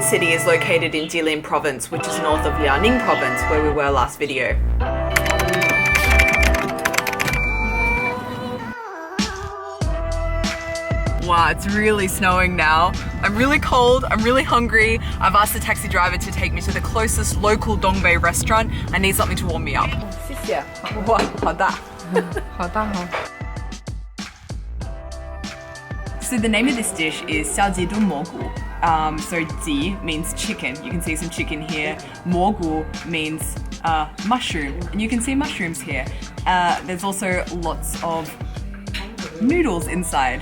City is located in Jilin Province, which is north of Liaoning Province, where we were last video. Wow, it's really snowing now. I'm really cold, I'm really hungry. I've asked the taxi driver to take me to the closest local Dongbei restaurant. I need something to warm me up. 谢谢. Wow, 好大. 好大哈. So the name of this dish is 小鸡炖蘑菇. So ji means chicken. You can see some chicken here. Mogu means mushroom, and you can see mushrooms here. There's also lots of noodles inside.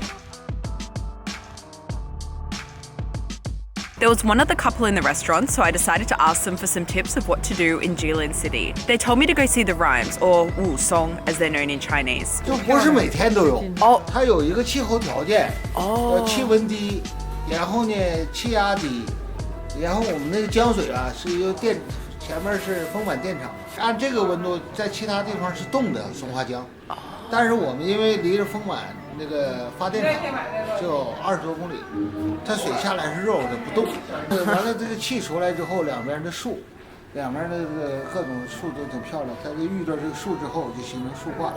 There was one other couple in the restaurant, so I decided to ask them for some tips of what to do in Jilin City. They told me to go see the rhymes, or Wu Song as they're known in Chinese. 就不是每天都有，它有一个气候条件，气温低，然后呢气压低，然后我们那个江水啊是一个电，前面是风板电厂，按这个温度在其他地方是冻的松花江，但是我们因为离着风板那个发电厂就20多公里，它水下来是肉，它不动。完了这个气出来之后，两边的树，两边的这个各种树都挺漂亮。它就遇到这个树之后，就形成树冠。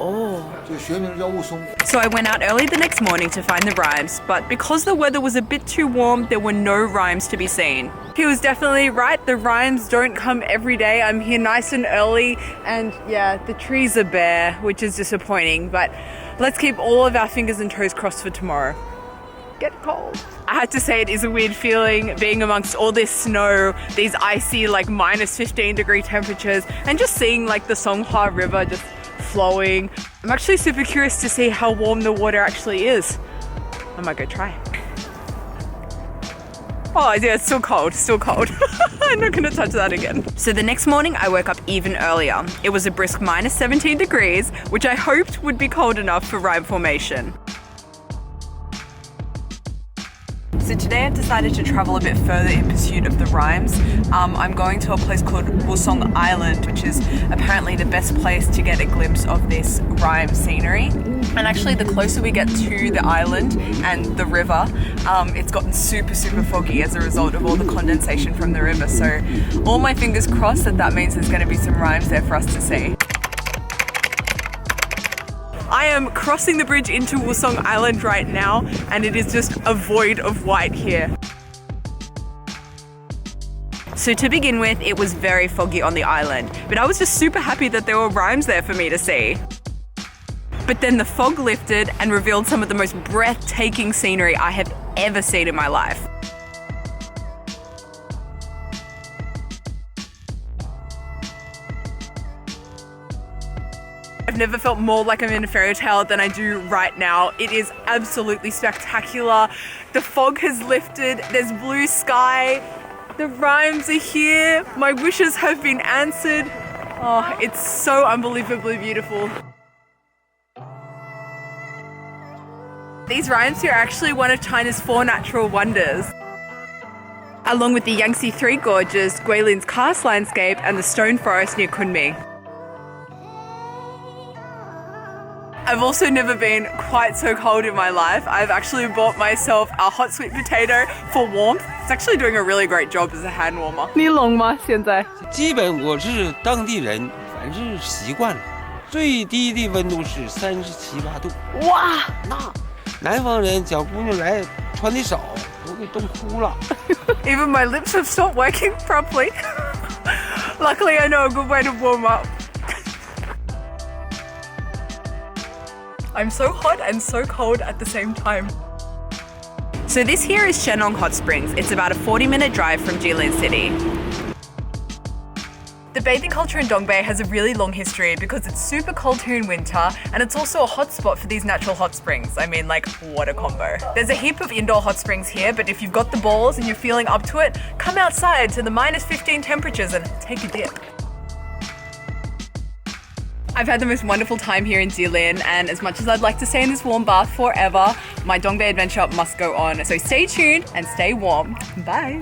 就学名叫雾凇。So I went out early the next morning to find the rhymes, but because the weather was a bit too warm, there were no rhymes to be seen. He was definitely right. The rhymes don't come every day. I'm here nice and early, and yeah, the trees are bare, which is disappointing, but let's keep all of our fingers and toes crossed for tomorrow. Get cold. I had to say it is a weird feeling being amongst all this snow, these icy like -15-degree temperatures, and just seeing like the Songhua River just flowing. I'm actually super curious to see how warm the water actually is. I might go try. Oh yeah, it's still cold, still cold. I'm not gonna touch that again. So the next morning I woke up even earlier. It was a brisk -17 degrees, which I hoped would be cold enough for rhyme formation. So today I've decided to travel a bit further in pursuit of the rhymes. I'm going to a place called Wusong Island, which is apparently the best place to get a glimpse of this rhyme scenery. And actually the closer we get to the island and the river, it's gotten super foggy as a result of all the condensation from the river. So all my fingers crossed that means there's going to be some rhymes there for us to see. I am crossing the bridge into Wusong Island right now, and it is just a void of white here. So to begin with, it was very foggy on the island, but I was just super happy that there were rhymes there for me to see. But then the fog lifted and revealed some of the most breathtaking scenery I have ever seen in my life. I've never felt more like I'm in a fairy tale than I do right now. It is absolutely spectacular. The fog has lifted, there's blue sky, the rhymes are here, my wishes have been answered. Oh, it's so unbelievably beautiful. These rhymes here are actually one of China's 4 natural wonders, along with the Yangtze Three Gorges, Guilin's karst landscape, and the stone forest near Kunming. I've also never been quite so cold in my life. I've actually bought myself a hot sweet potato for warmth. It's actually doing a really great job as a hand warmer. 你冷吗？现在？基本我是当地人，反正是习惯了。最低的温度是37、8度。哇，那南方人小姑娘来穿的少，都给冻哭了。Even my lips have stopped working properly. Luckily, I know a good way to warm up. I'm so hot and so cold at the same time. So this here is Shenong Hot Springs. It's about a 40-minute drive from Jilin City. The bathing culture in Dongbei has a really long history because it's super cold here in winter, and it's also a hot spot for these natural hot springs. I mean, like, what a combo. There's a heap of indoor hot springs here, but if you've got the balls and you're feeling up to it, come outside to the -15 temperatures and take a dip. I've had the most wonderful time here in Jilin, and as much as I'd like to stay in this warm bath forever, my Dongbei adventure must go on. So stay tuned and stay warm. Bye.